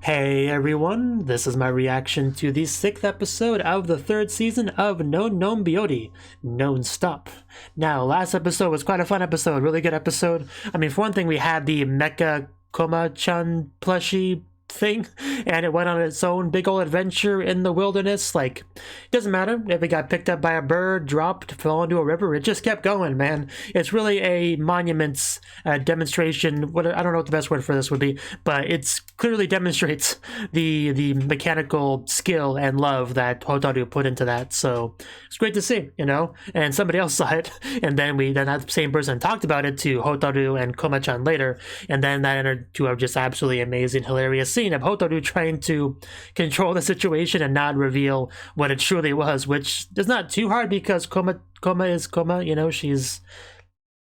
Hey everyone, this is my reaction to the 6th episode of the 3rd season of Non Non Biyori Non-Stop. Now, last episode was quite a fun episode, really good episode. I mean, for one thing, we had the Mecha Koma-chan plushie thing, and it went on its own big old adventure in the wilderness. Like, it doesn't matter if it got picked up by a bird, dropped, fell into a river, it just kept going, man. It's really a monuments demonstration. I don't know what the best word for this would be, but it's clearly demonstrates the mechanical skill and love that Hotaru put into that. So it's great to see, you know. And somebody else saw it, and then that same person talked about it to Hotaru and Koma-chan later, and then that entered to a just absolutely amazing, hilarious scene of Hotaru trying to control the situation and not reveal what it truly was, which is not too hard because Koma is Koma, you know, she's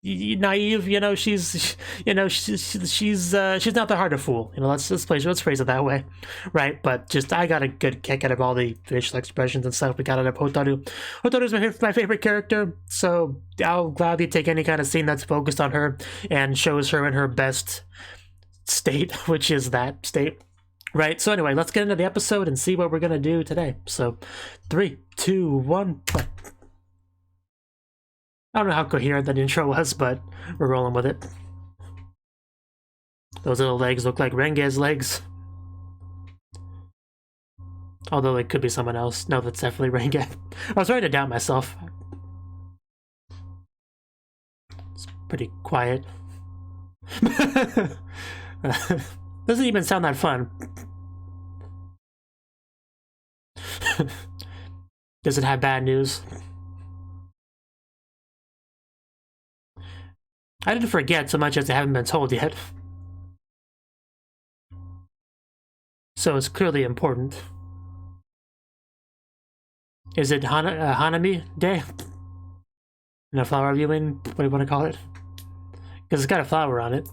naive, you know, she's not that hard to fool, you know. Let's phrase it that way, right? But just I got a good kick out of all the facial expressions and stuff we got out of Hotaru. Hotaru's my favorite character, so I'll gladly take any kind of scene that's focused on her and shows her in her best state, which is that state. Right, so anyway, let's get into the episode and see what we're gonna do today. So, 3, 2, 1, play. I don't know how coherent that intro was, but we're rolling with it. Those little legs look like Renge's legs. Although it could be someone else. No, that's definitely Renge. I was trying to doubt myself. It's pretty quiet. Doesn't even sound that fun. Does it have bad news? I didn't forget so much as I haven't been told yet. So it's clearly important. Is it Hanami Day? And a flower viewing? What do you want to call it? Because it's got a flower on it.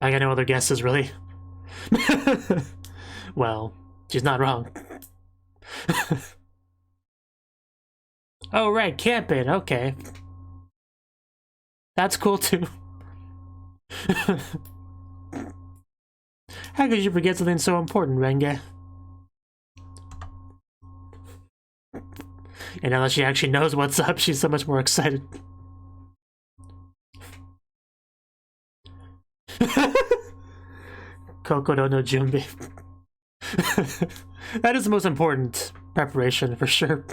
I got no other guesses, really. Well, she's not wrong. Oh, right, camping, okay. That's cool, too. How could you forget something so important, Renge? And now that she actually knows what's up, she's so much more excited. Kokoro no Junbi. That is the most important preparation, for sure.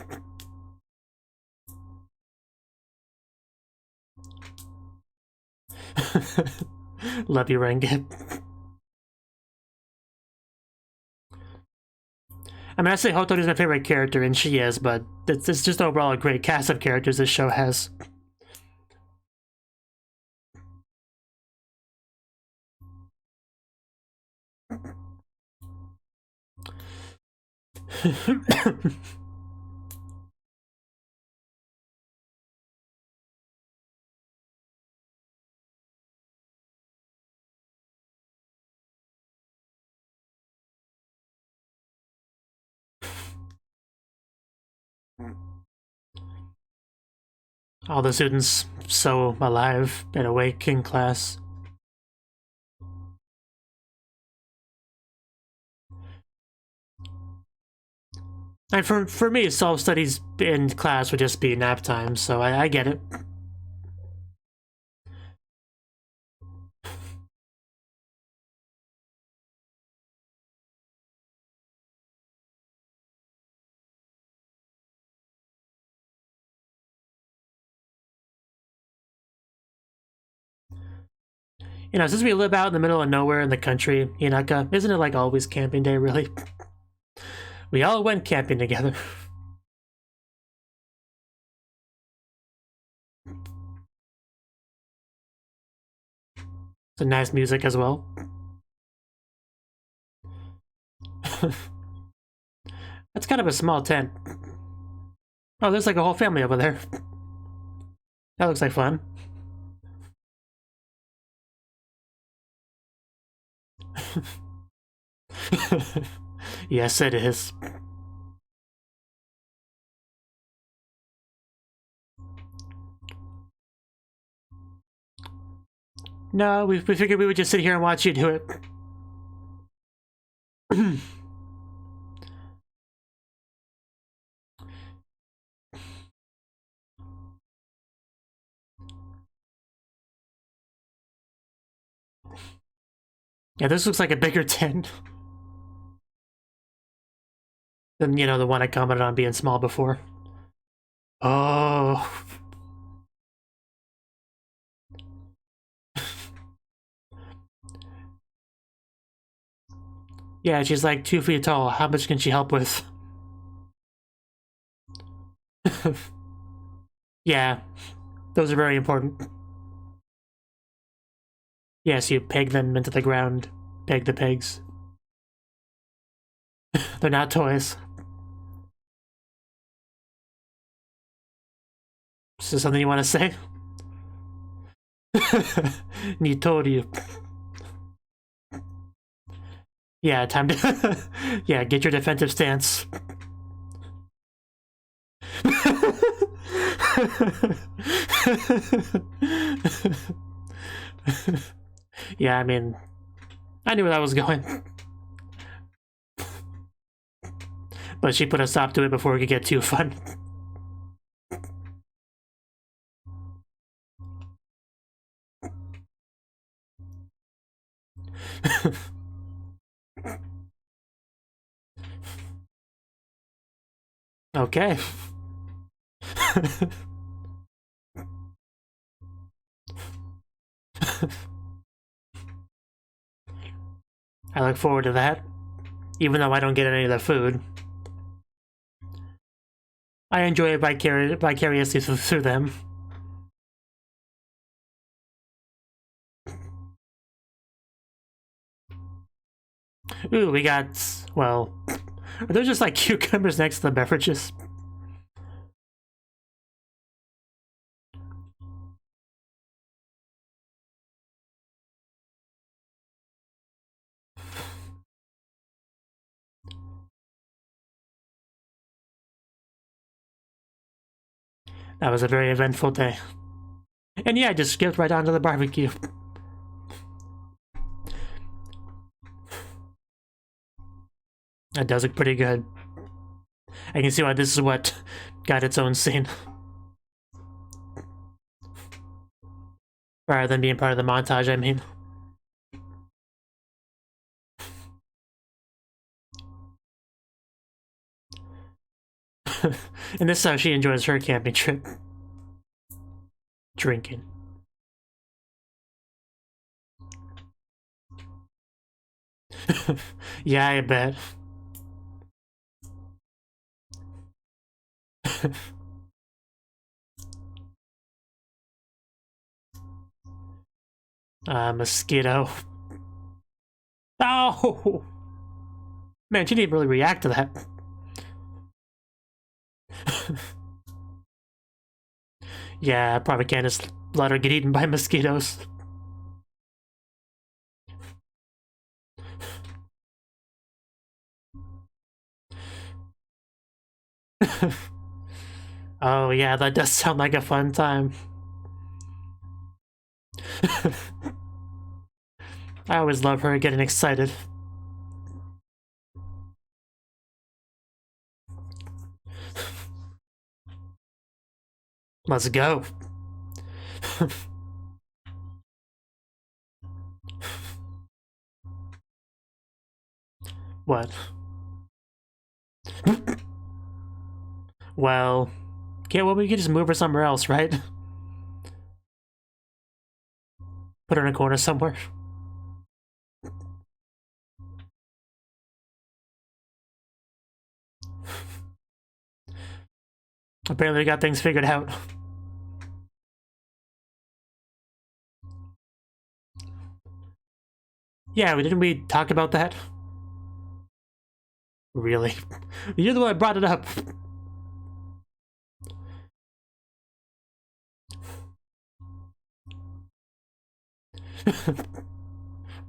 Love you, Renge. I mean, I say Hotaru's my favorite character, and she is, but it's just overall a great cast of characters this show has. All the students so alive and awake in class. And for me, self-studies in class would just be nap time, so I get it. You know, since we live out in the middle of nowhere in the country, Inaka, isn't it like always camping day, really? We all went camping together. It's a nice music as well. That's kind of a small tent. Oh, there's like a whole family over there. That looks like fun. Yes, it is. No, we figured we would just sit here and watch you do it. Yeah, this looks like a bigger tent than, you know, the one I commented on being small before. Oh. Yeah, she's like 2 feet tall. How much can she help with? Yeah, those are very important. Yes, you peg them into the ground. Peg the pegs. They're not toys. Is this something you want to say? Nitoriu. Yeah, time to... yeah, get your defensive stance. Yeah, I mean... I knew where that was going. But she put a stop to it before it could get too fun. Okay. I look forward to that, even though I don't get any of the food. I enjoy it vicariously through them. Ooh, we got, well, are there just like cucumbers next to the beverages? That was a very eventful day. And yeah, I just skipped right onto the barbecue. That does look pretty good. I can see why this is what got its own scene. Rather than being part of the montage, I mean. And this is how she enjoys her camping trip. Drinking. Yeah, I bet. Mosquito. Oh! Man, she didn't really react to that. Yeah, I probably can't just let her get eaten by mosquitoes. Oh yeah, that does sound like a fun time. I always love her getting excited. Let's go. What? Well, okay, well, we could just move her somewhere else, right? Put her in a corner somewhere. Apparently we got things figured out. Yeah, didn't we talk about that? Really? You're the one that brought it up.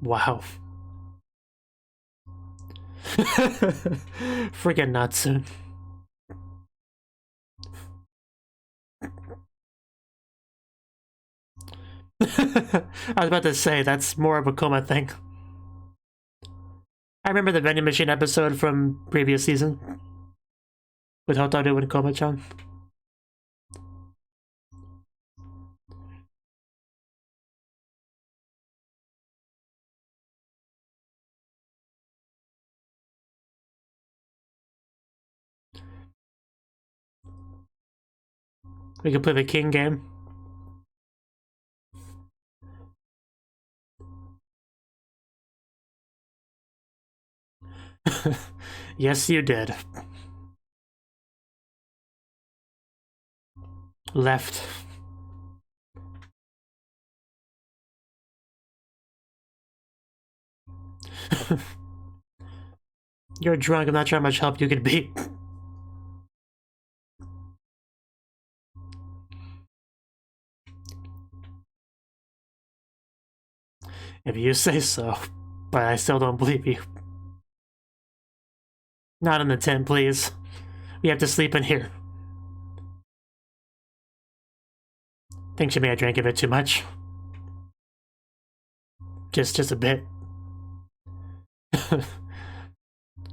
Wow. Freaking Natsu. I was about to say, that's more of a coma thing. I remember the vending machine episode from previous season with Hotaru and Koma-chan. We can play the king game. Yes, you did. Left. You're drunk, I'm not sure how much help you could be. If you say so, but I still don't believe you. Not in the tent, please. We have to sleep in here. Think she may have drank a bit too much. Just a bit.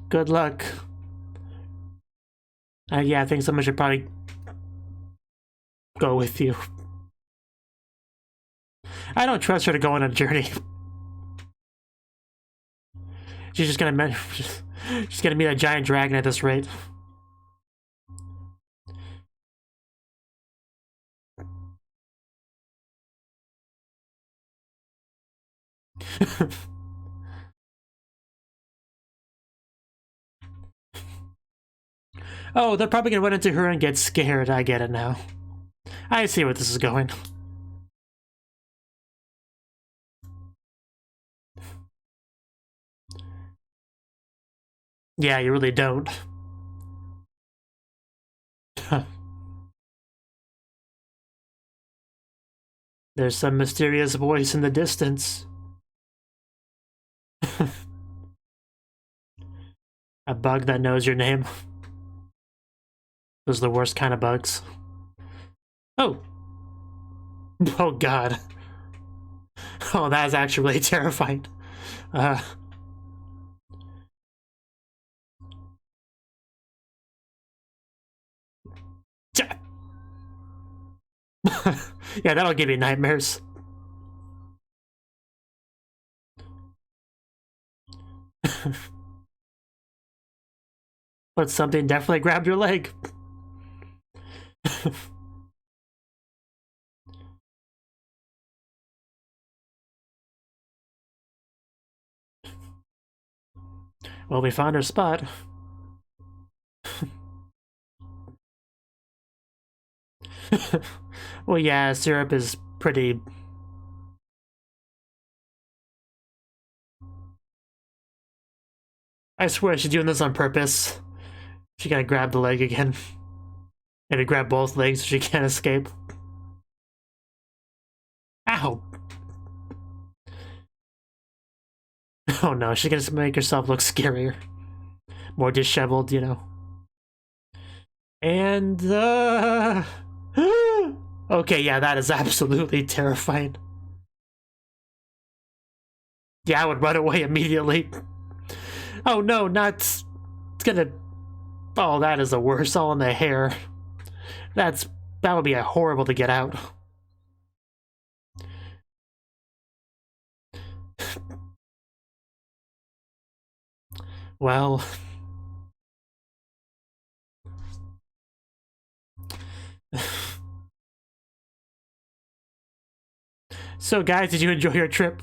Good luck. Yeah, I think someone should probably go with you. I don't trust her to go on a journey. She's just gonna she's gonna meet a giant dragon at this rate. Oh, they're probably gonna run into her and get scared. I get it now. I see where this is going. Yeah, you really don't. There's some mysterious voice in the distance. A bug that knows your name. Those are the worst kind of bugs. Oh. Oh god. Oh, that is actually really terrifying. Yeah, that'll give you nightmares. But something definitely grabbed your leg. Well, we found her spot. Well, yeah, syrup is pretty... I swear she's doing this on purpose. She gotta grab the leg again. Maybe grab both legs so she can't escape. Ow! Oh no, she's gonna make herself look scarier. More disheveled, you know. And, okay, yeah, that is absolutely terrifying. Yeah, I would run away immediately. Oh no, not... It's gonna... Oh, that is the worst, all in the hair. That would be horrible to get out. Well... So guys, did you enjoy your trip?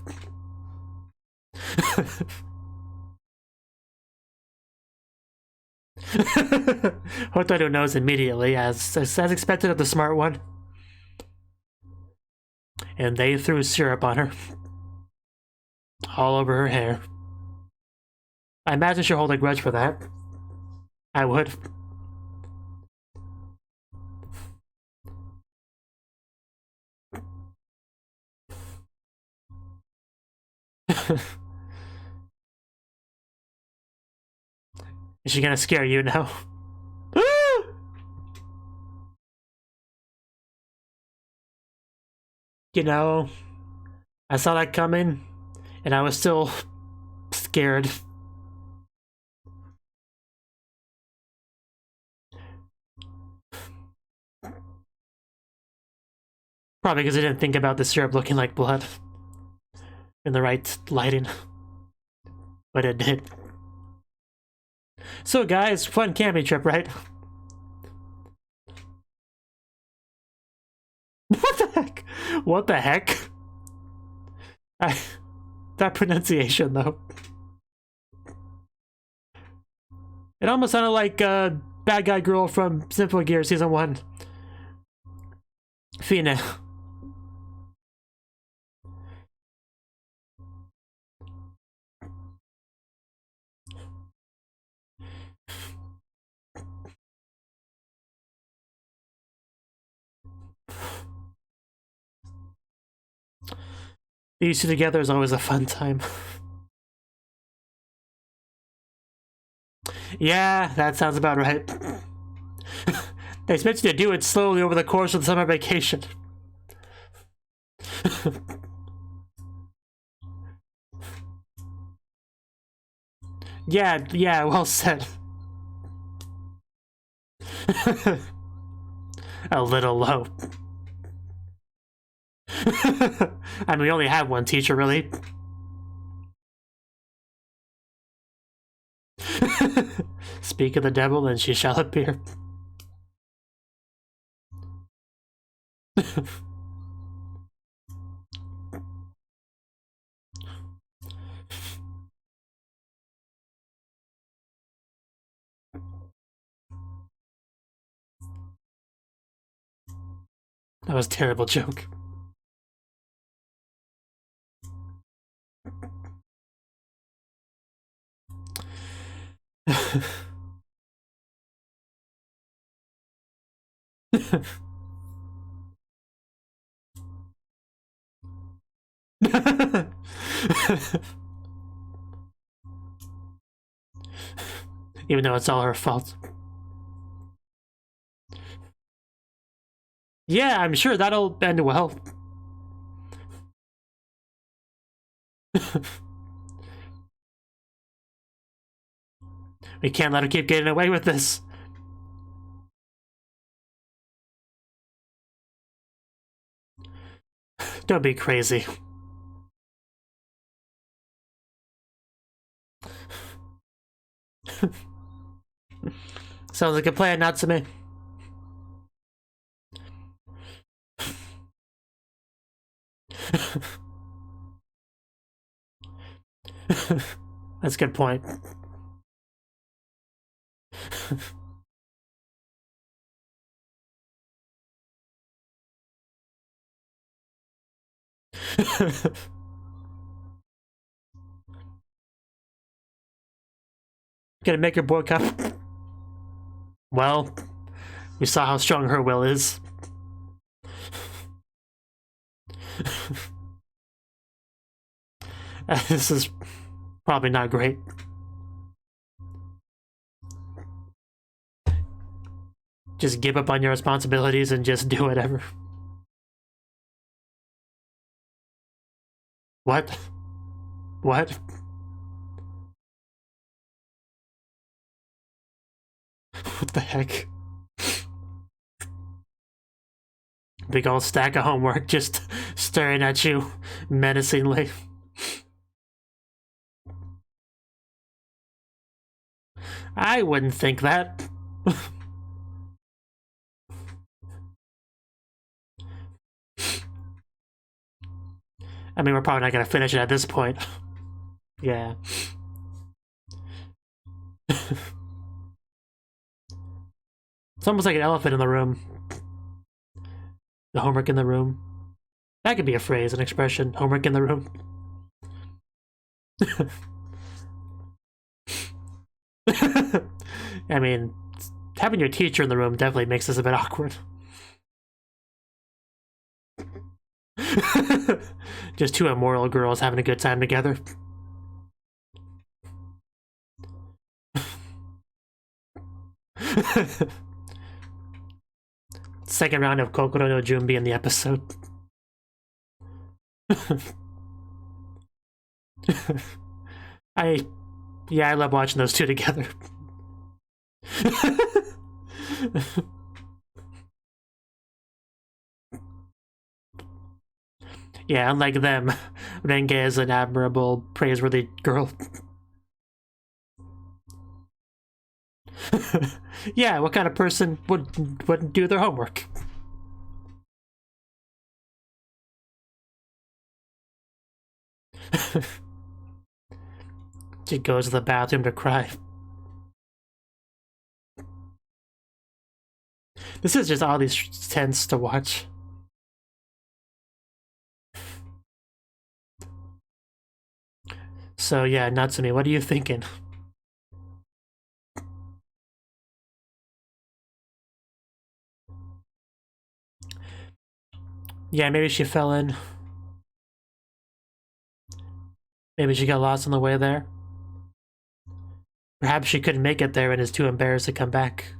Hotaru knows immediately, as expected of the smart one. And they threw syrup on her. All over her hair. I imagine she'll hold a grudge for that. I would. Is she gonna scare you now? You know, I saw that coming, and I was still scared. Probably because I didn't think about the syrup looking like blood in the right lighting. But it did. So guys, fun camping trip, right? What the heck? What the heck? That pronunciation, though. It almost sounded like bad guy girl from Simple Gear Season 1. Fina. These two together is always a fun time. Yeah, that sounds about right. They expect you to do it slowly over the course of the summer vacation. Yeah, well said. A little low. I mean, we only have one teacher, really. Speak of the devil and she shall appear. That was a terrible joke. Even though it's all her fault. Yeah, I'm sure that'll end well. We can't let her keep getting away with this. Don't be crazy. Sounds like a plan, Natsume. That's a good point. Gonna make her boycott. Well, we saw how strong her will is. This is probably not great. Just give up on your responsibilities and just do whatever. What? What? What the heck? Big old stack of homework just staring at you menacingly. I wouldn't think that. I mean, we're probably not gonna finish it at this point. Yeah. It's almost like an elephant in the room. The homework in the room. That could be a phrase, an expression. Homework in the room. I mean, having your teacher in the room definitely makes this a bit awkward. Just two immoral girls having a good time together. Second round of Kokoro no Junbi in the episode. Yeah, I love watching those two together. Yeah, unlike them, Renge is an admirable, praiseworthy girl. Yeah, what kind of person wouldn't do their homework? She goes to the bathroom to cry. This is just all these tense to watch. So yeah, Natsumi, what are you thinking? Yeah, maybe she fell in. Maybe she got lost on the way there. Perhaps she couldn't make it there and is too embarrassed to come back.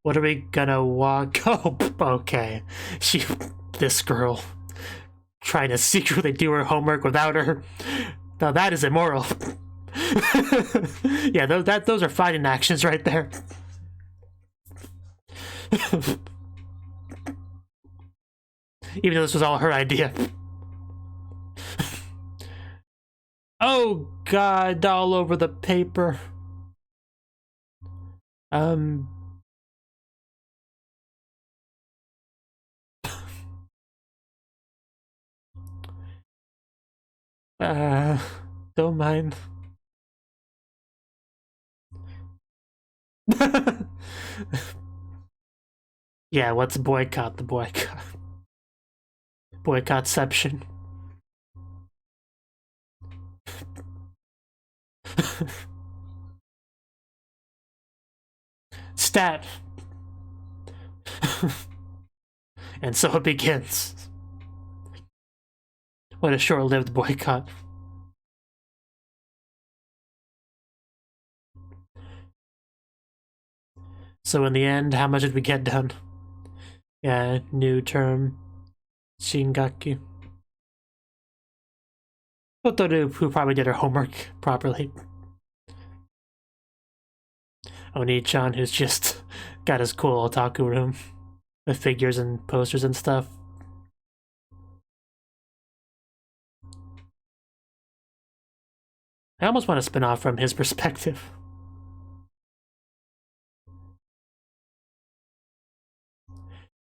What are we gonna walk? Oh, okay. This girl, trying to secretly do her homework without her. Now that is immoral. Yeah, those are fighting actions right there. Even though this was all her idea. Oh god, all over the paper. Don't mind. Yeah, let's boycott the boycott. Boycottception. Stat. And so it begins. What a short-lived boycott. So in the end, how much did we get done? Yeah, new term. Shingaki. Hotoru, who probably did her homework properly. Oni-chan, who's just got his cool otaku room with figures and posters and stuff. I almost want to spin off from his perspective.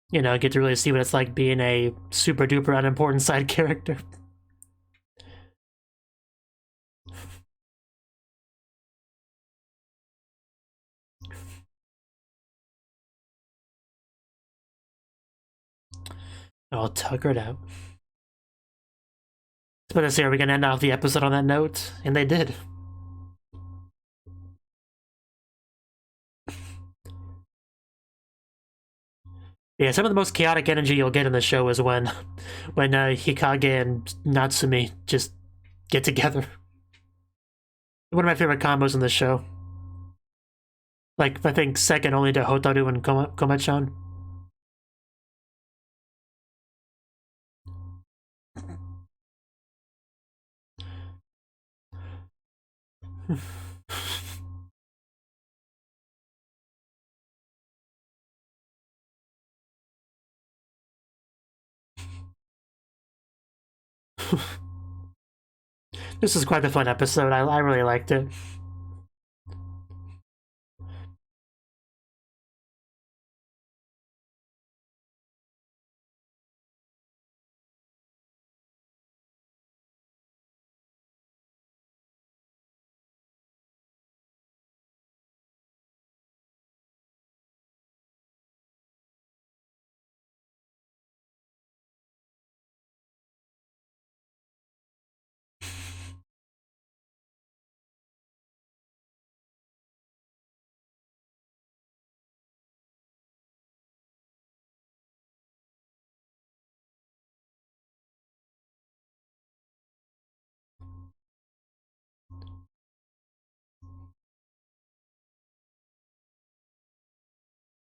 You know, get to really see what it's like being a super duper unimportant side character. All tuckered out. But I say, are we gonna end off the episode on that note? And they did. Yeah, some of the most chaotic energy you'll get in the show is when Hikage and Natsumi just get together. One of my favorite combos in the show. Like, I think second only to Hotaru and Koma-chan. This is quite a fun episode. I really liked it.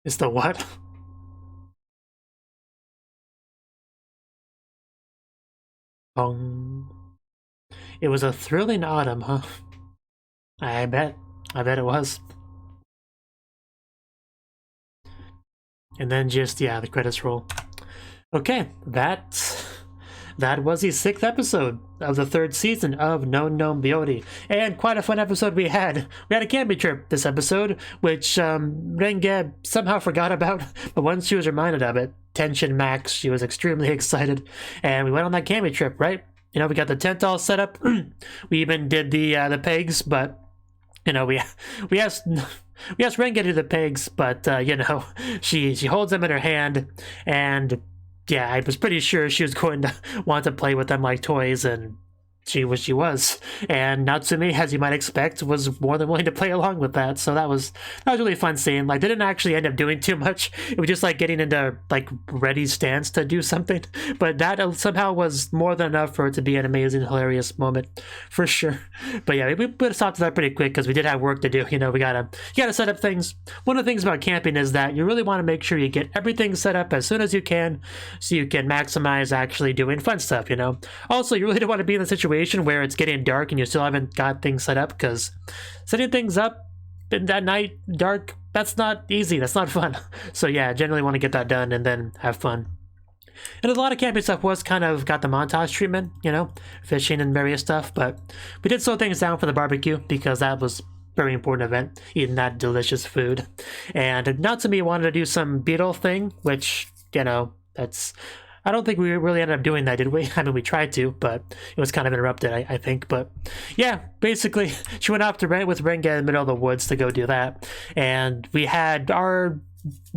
It's the what? It was a thrilling autumn, huh? I bet. I bet it was. And then just, yeah, the credits roll. Okay, that was the 6th episode of the 3rd season of Non Non Biyori. And quite a fun episode we had. We had a camping trip this episode, which Renge somehow forgot about, but once she was reminded of it, tension max, she was extremely excited. And we went on that camping trip, right? You know, we got the tent all set up. We even did the pegs, but you know, we asked Renge to do the pegs, but you know, she holds them in her hand, and yeah, I was pretty sure she was going to want to play with them like toys, and she was. And Natsumi, as you might expect, was more than willing to play along with that. So that was really a fun scene. Like, they didn't actually end up doing too much. It was just like getting into like ready stance to do something. But that somehow was more than enough for it to be an amazing, hilarious moment for sure. But yeah, we put a stop to that pretty quick because we did have work to do. You know, you gotta set up things. One of the things about camping is that you really want to make sure you get everything set up as soon as you can, so you can maximize actually doing fun stuff. You know. Also, you really don't want to be in the situation where it's getting dark and you still haven't got things set up, because setting things up in that night dark, that's not easy, that's not fun. So yeah, generally want to get that done and then have fun. And a lot of camping stuff was kind of got the montage treatment, you know, fishing and various stuff, but we did slow things down for the barbecue because that was very important event, eating that delicious food. And Natsumi wanted to do some beetle thing, which, you know, I don't think we really ended up doing that, did we? I mean, we tried to, but it was kind of interrupted, I think. But yeah, basically, she went off to with Renge in the middle of the woods to go do that. And we had our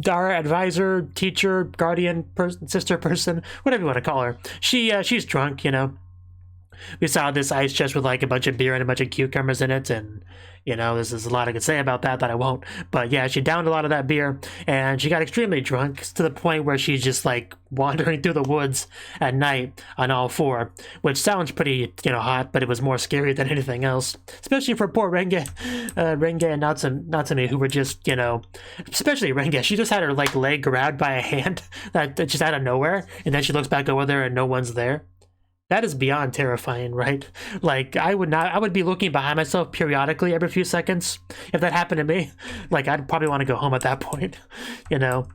advisor, teacher, guardian, sister person, whatever you want to call her. She's drunk, you know. We saw this ice chest with like a bunch of beer and a bunch of cucumbers in it, and you know, there's a lot I could say about that I won't. But yeah, she downed a lot of that beer, and she got extremely drunk to the point where she's just like wandering through the woods at night on all four, which sounds pretty, you know, hot, but it was more scary than anything else, especially for poor Renge and Natsumi, who were just, you know, especially Renge. She just had her like leg grabbed by a hand that just out of nowhere, and then she looks back over there and no one's there. That is beyond terrifying, right? Like, I would be looking behind myself periodically every few seconds if that happened to me. Like, I'd probably want to go home at that point, you know?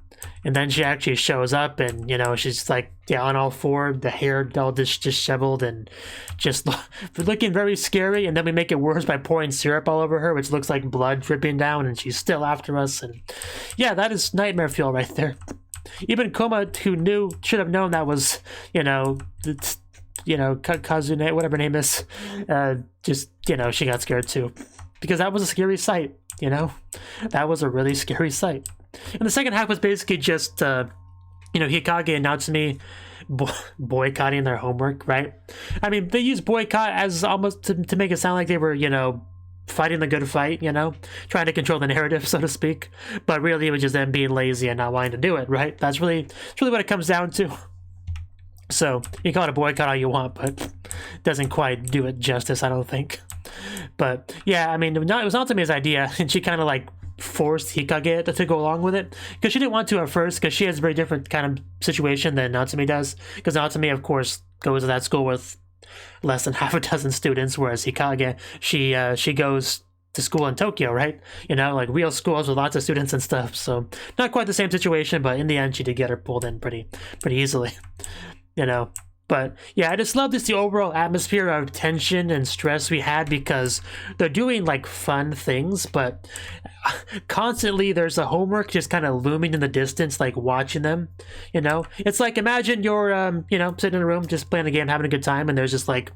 And then she actually shows up and, you know, she's like, yeah, on all four, the hair all disheveled and just looking very scary. And then we make it worse by pouring syrup all over her, which looks like blood dripping down, and she's still after us. And yeah, that is nightmare fuel right there. Even Koma, who should have known that was, you know, Kazune, whatever her name is, just, you know, she got scared too. Because that was a scary sight, you know? That was a really scary sight. And the second half was basically just, you know, Hikage and Natsumi boycotting their homework, right? I mean, they use boycott as almost to make it sound like they were, you know, fighting the good fight, you know? Trying to control the narrative, so to speak. But really, it was just them being lazy and not wanting to do it, right? That's really what it comes down to. So, you can call it a boycott all you want, but it doesn't quite do it justice, I don't think. But, yeah, I mean, it was Natsumi's idea, and she kind of, like, forced Hikage to go along with it. Because she didn't want to at first, because she has a very different kind of situation than Natsumi does. Because Natsumi, of course, goes to that school with less than half a dozen students, whereas Hikage, she goes to school in Tokyo, right? You know, like real schools with lots of students and stuff. So, not quite the same situation, but in the end, she did get her pulled in pretty easily. You know, but yeah, I just love the overall atmosphere of tension and stress we had, because they're doing like fun things, but constantly there's a homework just kind of looming in the distance, like watching them. You know, it's like, imagine you're you know, sitting in a room just playing a game, having a good time, and there's just like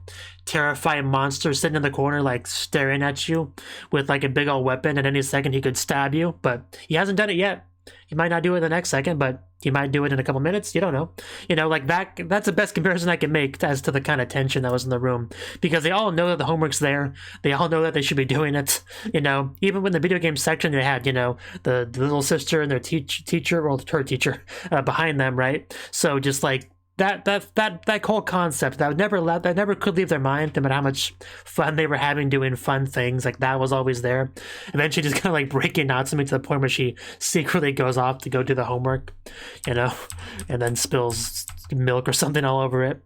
terrifying monster sitting in the corner, like staring at you with like a big old weapon, and any second he could stab you, but he hasn't done it yet. He might not do it the next second, but he might do it in a couple minutes. You don't know. You know, like that's the best comparison I can make as to the kind of tension that was in the room. Because they all know that the homework's there. They all know that they should be doing it. You know, even when the video game section, they had, you know, the little sister and their teacher, or her teacher, behind them, right? So just like, that whole concept that never could leave their mind, no matter how much fun they were having doing fun things, like that was always there. Eventually just kind of like breaking Natsumi to the point where she secretly goes off to go do the homework, you know, and then spills milk or something all over it.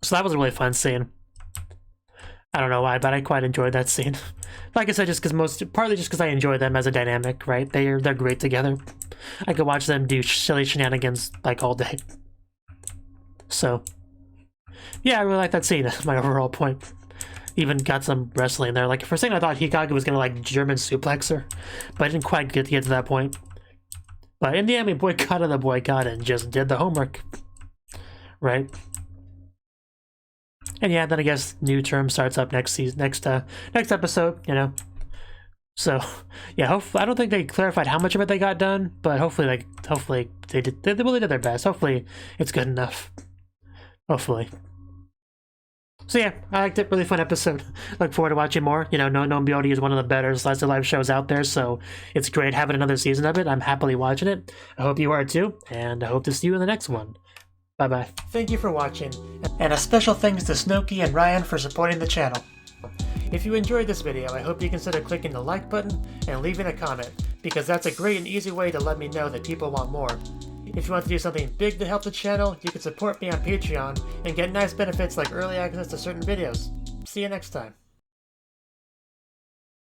So that was a really fun scene. I don't know why, but I quite enjoyed that scene. Like I said, partly just because I enjoy them as a dynamic, right? They're great together. I could watch them do silly shenanigans like all day. So, yeah, I really like that scene. That's my overall point. Even got some wrestling there. Like, for a second I thought Hikage was gonna like German suplex her, but I didn't quite get to that point. But in the end, we boycotted the boycott and just did the homework, right? And yeah, then I guess new term starts up next episode, you know. So yeah, I don't think they clarified how much of it they got done, but hopefully they really did their best. Hopefully it's good enough. Hopefully. So yeah, I liked it. Really fun episode. Look forward to watching more. You know, Non Non Biyori is one of the better slice of life shows out there, so it's great having another season of it. I'm happily watching it. I hope you are too, and I hope to see you in the next one. Bye-bye. Thank you for watching, and a special thanks to Cnouki and Ryan for supporting the channel. If you enjoyed this video, I hope you consider clicking the like button and leaving a comment, because that's a great and easy way to let me know that people want more. If you want to do something big to help the channel, you can support me on Patreon and get nice benefits like early access to certain videos. See you next time.